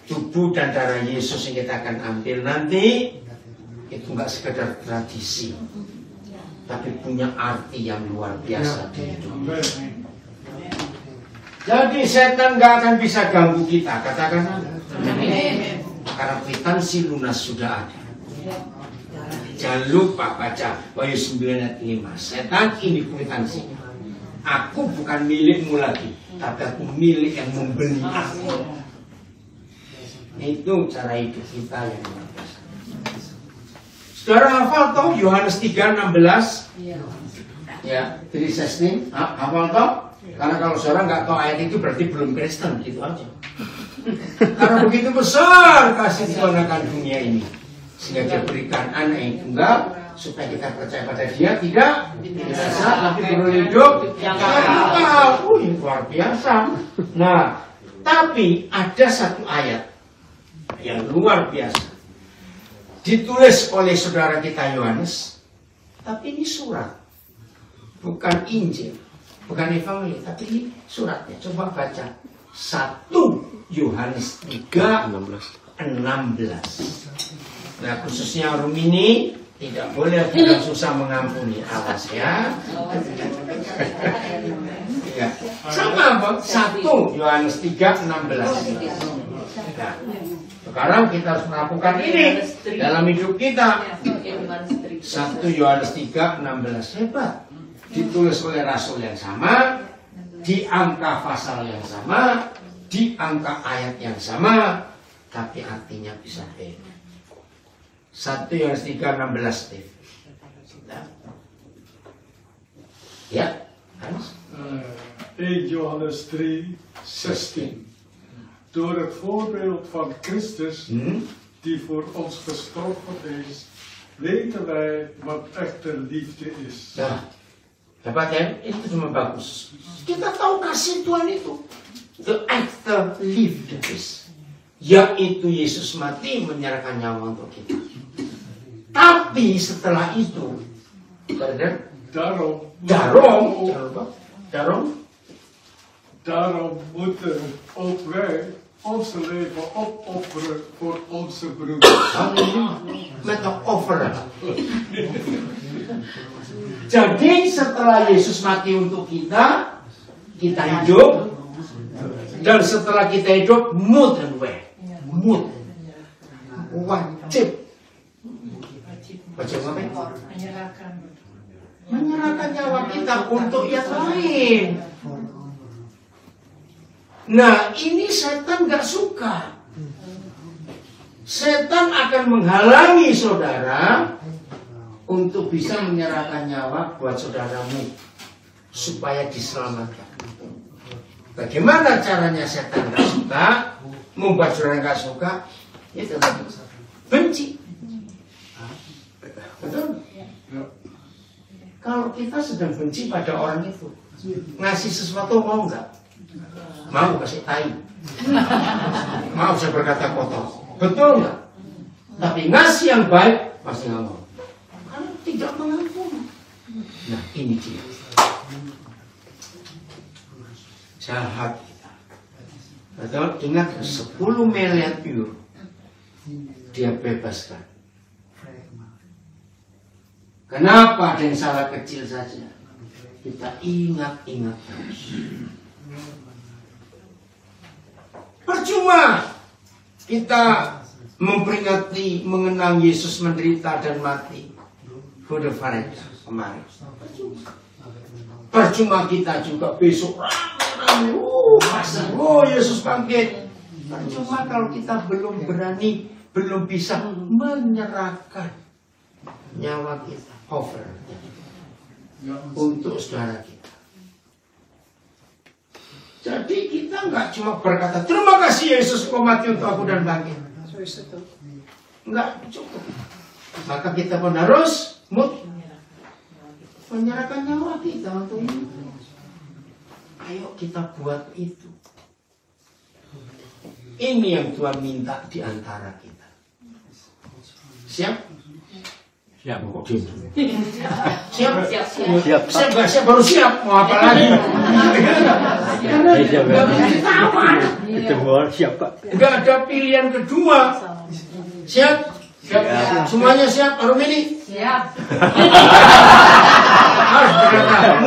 tubuh dan darah Yesus yang kita akan ambil nanti itu enggak sekedar tradisi, tapi punya arti yang luar biasa di hidup. Jadi setan gak akan bisa ganggu kita, katakan amin. Karena kwitansi lunas sudah ada. Jangan lupa baca Wahyu 9 ayat 5. Setan ini kwitansi. Aku bukan milikmu lagi, tapi aku milik yang membeli aku. Itu cara hidup kita yang luar biasa. Saudara hafal toh Yohanes 3:16? Ya, 3:16. Hafal toh? Karena kalau saudara nggak tahu ayat itu berarti belum Kristen, gitu aja. Karena begitu besar kasih Tuhan akan dunia ini, sehingga Dia berikan anak yang tunggal supaya kita percaya pada Dia tidak binasa tapi beroleh hidup yang kekal. Luar biasa. Nah, tapi ada satu ayat yang luar biasa ditulis oleh saudara kita Yohanes, tapi ini surat, bukan Injil. Bukan Evangeli, tapi ini suratnya. Coba baca 1 Yohanes 3:16. Nah, khususnya Rumini tidak boleh bukan susah mengampuni. Awas ya. Ya. Sama apa? 1 Yohanes 3:16. Nah, sekarang kita harus melakukan ini dalam hidup kita. 1 Yohanes 3:16. Hebat. Ditulis oleh rasul yang sama, di angka pasal yang sama, di angka ayat yang sama, tapi artinya bisa beda. 1 Yohanes 3:16. Ya, Hans? 1 Johannes 3:16. Door het voorbeeld van Christus die voor ons gestorven is, weten wij wat echte liefde is. Nah, dapat ya? Itu cuma bagus. Kita tahu kasih Tuhan itu echte liefde is, yaitu Yesus mati menyerahkan nyawa untuk kita. Tapi setelah itu, daarom moeten ook wij onze leven opofferen voor onze broeders. Met een offer. Jadi setelah Yesus mati untuk kita, kita hidup. Dan setelah kita hidup, moeten we. Moet. Wajib. Wajib apa? Menyerahkan nyawa kita untuk yang lain. Nah, ini setan gak suka. Setan akan menghalangi saudara untuk bisa menyerahkan nyawa buat saudaramu supaya diselamatkan. Bagaimana caranya setan gak suka, membuat saudara gak suka? Itu benci. Betul? Kalau kita sedang benci pada orang itu, ngasih sesuatu mau nggak? Mau kasih tai? Mau saya berkata kotor? Betul nggak? Tapi ngasih yang baik pasti nggak mau. Karena tidak mengampuni. Nah ini dia. Jahat kita. Betul? Ingat 10 miliar euro dia bebaskan. Kenapa ada yang salah kecil saja? Kita ingat-ingat terus. Percuma kita memperingati, mengenang Yesus menderita dan mati. Good Friday kemarin. Percuma kita juga besok Yesus bangkit. Percuma kalau kita belum berani, belum bisa menyerahkan nyawa kita, offer untuk saudara kita. Jadi kita nggak cuma berkata terima kasih Yesus kau mati untuk aku dan bangkit. Nggak cukup. Maka kita pun harus menyerahkan nyawa kita untuk ini. Ayo kita buat itu. Ini yang Tuhan minta di antara kita. Siap? Siap. Siap baru siap. Mau apa lagi? Siap Pak. Enggak ada pilihan kedua. Siap? Siap. Semuanya siap? Baru ini? Siap. Harus berkata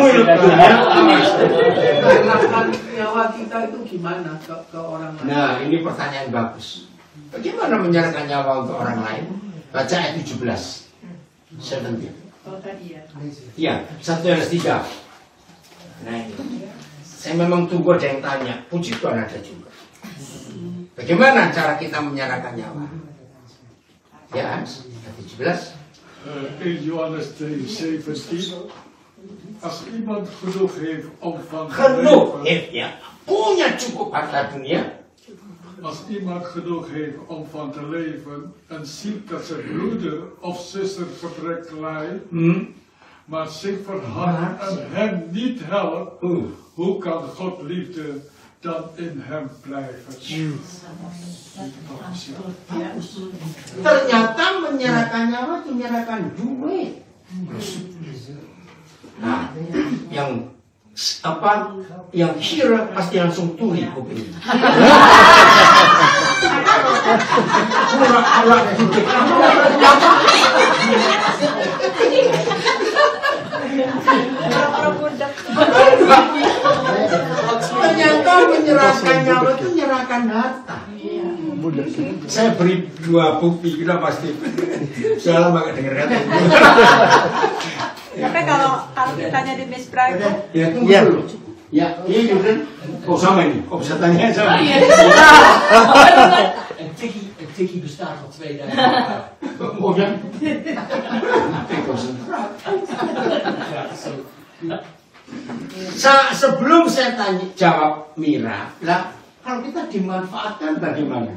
Menyerahkan nyawa kita itu gimana ke orang lain? Nah ini pertanyaan bagus. Bagaimana menyerahkan nyawa untuk orang lain? Baca ayat 17. 17. Iya, 1 Yohanes 3. Nah ini. Saya memang tunggu ada yang tanya. Puji Tuhan ada juga. Bagaimana cara kita menyerahkan nyawa? Ya, ayat 17. In Johannes 3:17. Als iemand genoeg heeft om van te Genoeg leven, heeft ya. Punya cukup harta dunia. als iemand genoeg heeft om van te leven en ziet dat zijn broeder of zuster gebrek lijdt, maar zich verhardt en hem niet helpt, hoe kan God liefde dan in hem blijven? Ternyata menyerahkan nyawa itu menyerahkan duit. Nah, yang apa? Yang kira pasti langsung tuli kuping. Pura-pura duduk. Ternyata menyerahkan nyawa itu menyerahkan harta. Saya beri 2 bukti, kita pasti. Saya lama gak denger kata itu. Tapi kalau ditanya di Miss Pride, Ya tunggu dulu. Ya, ini Jordan. Oh sama ini. Oh bisa tanya sama. Een tikkie bestaat al 2000 jaar. Oh ya. Ik concentraat. Sebelum saya tanya jawab Mira, lah kalau kita dimanfaatkan bagaimana?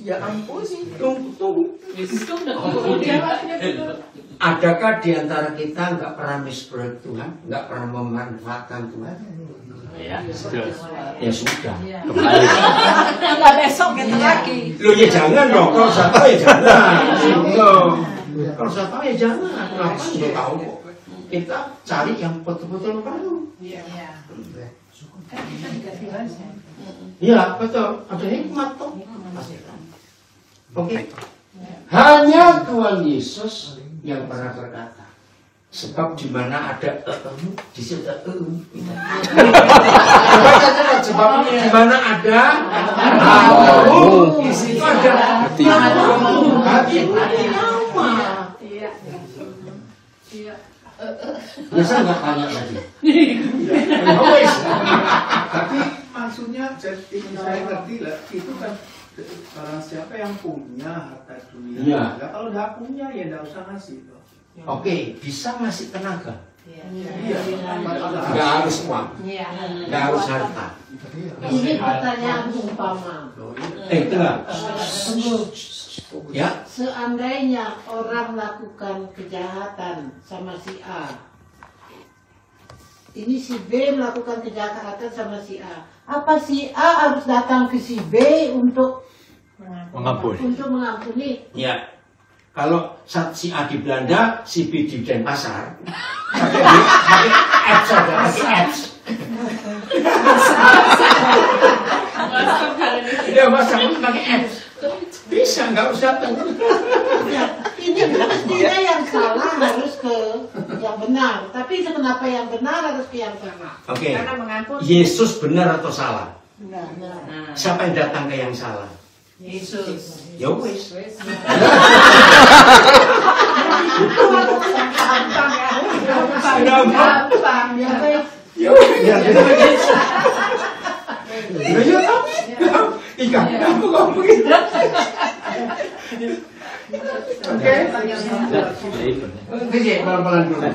Ya ampun. Tunggu. Adakah di antara kita nggak pernah misbreak Tuhan, nggak pernah memanfaatkan Tuhan? Ya, sudah. Ya sudah. Kembali. Enggak besok gitu lagi. Loh ya jangan dong, kalau saya tahu ya jangan. Loh, kalau saya tahu ya jangan. Kenapa sudah tahu kok? Kita cari yang betul-betul perlu. Iya betul. Ada hikmat toh. Oke. Hanya Tuhan Yesus yang pernah berkata. Sebab di mana ada di situ sebab di mana ada di situ ada hati nama. Biasa nggak tanya lagi. Tapi maksudnya jadi saya ngerti lah, itu kan barang siapa yang punya harta dunia. Iya. Nah, kalau nggak punya ya nggak usah ngasih toh. Oke, bisa ngasih tenaga. Iya. Nggak harus uang, nggak harus harta. Ini pertanyaan umpama. Enggak. Ya. Seandainya orang melakukan kejahatan sama si A, ini si B melakukan kejahatan sama si A, apa si A harus datang ke si B untuk mengampuni? Ya. Kalau si A di Belanda, si B di Denpasar, pakai apps saja, pakai apps. Dia masak pakai apps. Bisa, nggak usah tunggu. Ini mestinya yang salah harus ke yang benar, tapi kenapa yang benar harus ke yang salah? Oke. Yesus benar atau salah? Benar. Siapa yang datang ke yang salah? Yesus. Ya wis. Gampang ya wes. Ya. Ikan kamu kok begitu? Oke. Pelan-pelan dulu.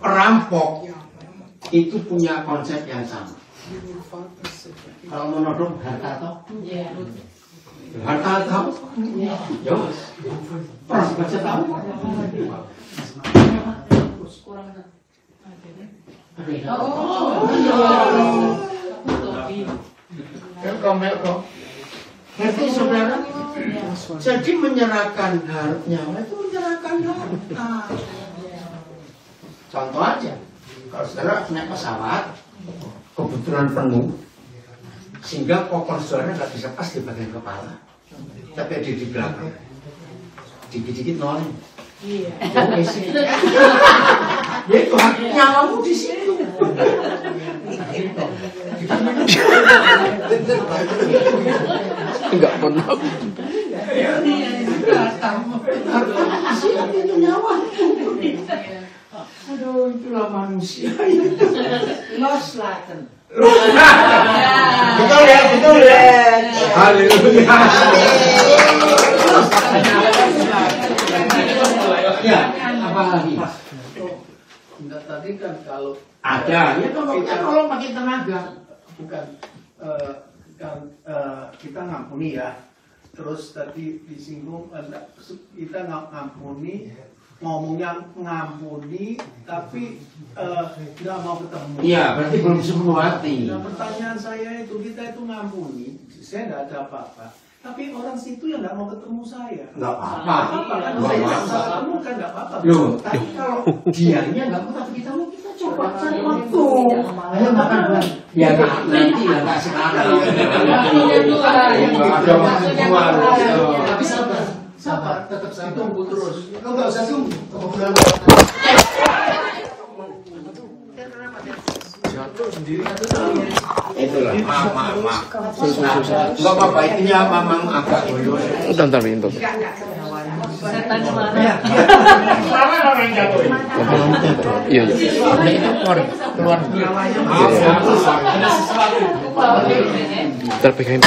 Perampok itu punya konsep yang sama. Kalau menodong harta toh? Harta tahu? Ya. Pernah baca tahu? Welcome. Ngerti saudara? Jadi menyerahkan nyawa itu menyerahkan harta. Contoh aja, kalau saudara naik pesawat, kebetulan penuh, sehingga kokon saudara nggak bisa pas di bagian kepala, tapi ada di belakang, dikit-dikit noleng. Iya. Ya itu nyawamu di situ. Enggak pernah. Itu nyawa. Aduh, itulah manusia. Lost Latin. Betul ya, betul ya. Haleluya. Ya, apa lagi? Enggak, tadi kan kalau Ada, ya kalau pakai tenaga. bukan kita ngampuni ya. Terus tadi disinggung kita ngampuni, ngomongnya ngampuni tapi nggak mau ketemu. Iya, berarti belum sepenuh hati. Nah, pertanyaan saya itu, kita itu ngampuni, saya nggak ada apa-apa. Tapi orang situ yang nggak mau ketemu saya. Nggak apa-apa. Kan Nggak saya apa-apa. kamu kan nggak apa-apa. Loh, tapi kalau dianya nggak mau, tapi kita mau, kita coba cari waktu. Ayo makan bareng. Ya nanti lah, nggak sekarang. Ada waktu keluar. Tapi sabar, tetap sabar. Tunggu terus. Lo nggak usah tunggu. Kebetulan Itulah, maaf. Nggak apa-apa, intinya mamang agak dulu. Bentar, bentar. Iya, iya. Keluar. Bentar, pegang.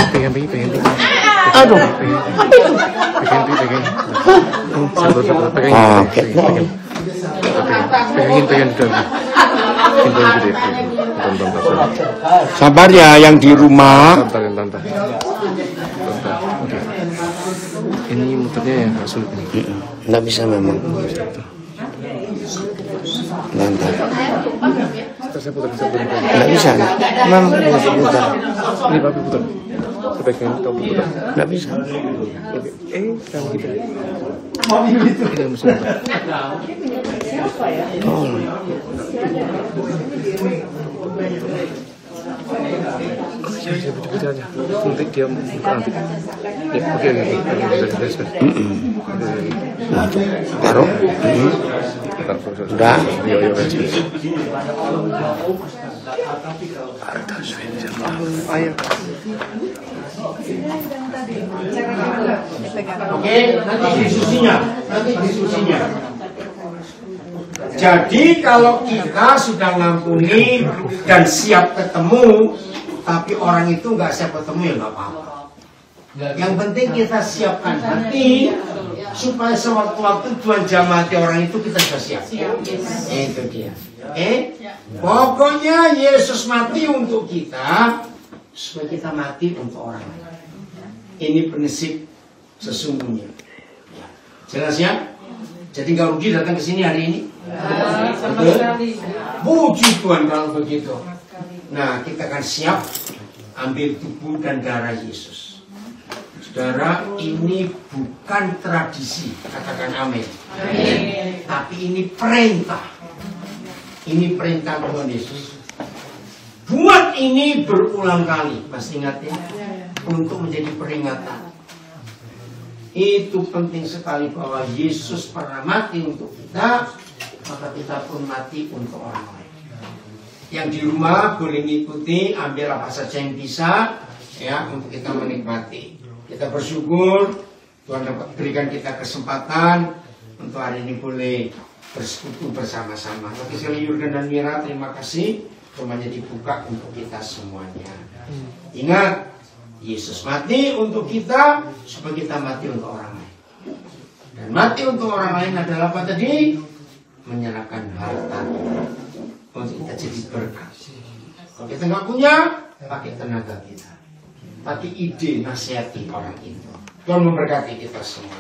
Aduh. Pegang. Sabar, pegang. Pegangin di dalam. Sabar ya yang di rumah. Bentar. Oke. Ini muternya yang agak sulit nih. Nggak bisa memang. Nanti. Saya putar. Nggak bisa. Memang masih putar. Ini papi putar. Sebaiknya kita putar. Nggak bisa. Oke. Jangan gitu. Ini yang mesti putar. Oh. Saya baca aja. Nanti dia buka nanti. Ya, oke. Taruh. Udah. Yo. Ayo. Oke, nanti diskusinya. Jadi kalau kita sudah ngampuni dan siap ketemu, tapi orang itu nggak siap ketemu ya nggak apa-apa. Yang penting kita siapkan hati supaya sewaktu-waktu Tuhan jamati orang itu kita sudah siap. Itu dia. Pokoknya Yesus mati untuk kita supaya kita mati untuk orang lain. Ini prinsip sesungguhnya. Jelas ya? Jadi nggak rugi datang ke sini hari ini. Betul? Puji Tuhan kalau begitu. Nah, kita akan siap ambil tubuh dan darah Yesus. Saudara, ini bukan tradisi, katakan amin. Tapi ini perintah. Ini perintah Tuhan Yesus. Buat ini berulang kali, pasti ingat ya, untuk menjadi peringatan. Itu penting sekali bahwa Yesus pernah mati untuk kita, maka kita pun mati untuk orang lain. Yang di rumah boleh mengikuti, ambil apa saja yang bisa, ya, untuk kita menikmati. Kita bersyukur Tuhan dapat berikan kita kesempatan untuk hari ini boleh bersekutu bersama-sama. Bagi sekali Yurgen dan Mira, terima kasih. Rumahnya dibuka untuk kita semuanya. Ingat, Yesus mati untuk kita supaya kita mati untuk orang lain. Dan mati untuk orang lain adalah apa tadi? Menyerahkan harta untuk kita jadi berkat. Kalau kita nggak punya, pakai tenaga kita, pakai ide, nasihati orang itu. Tuhan memberkati kita semua.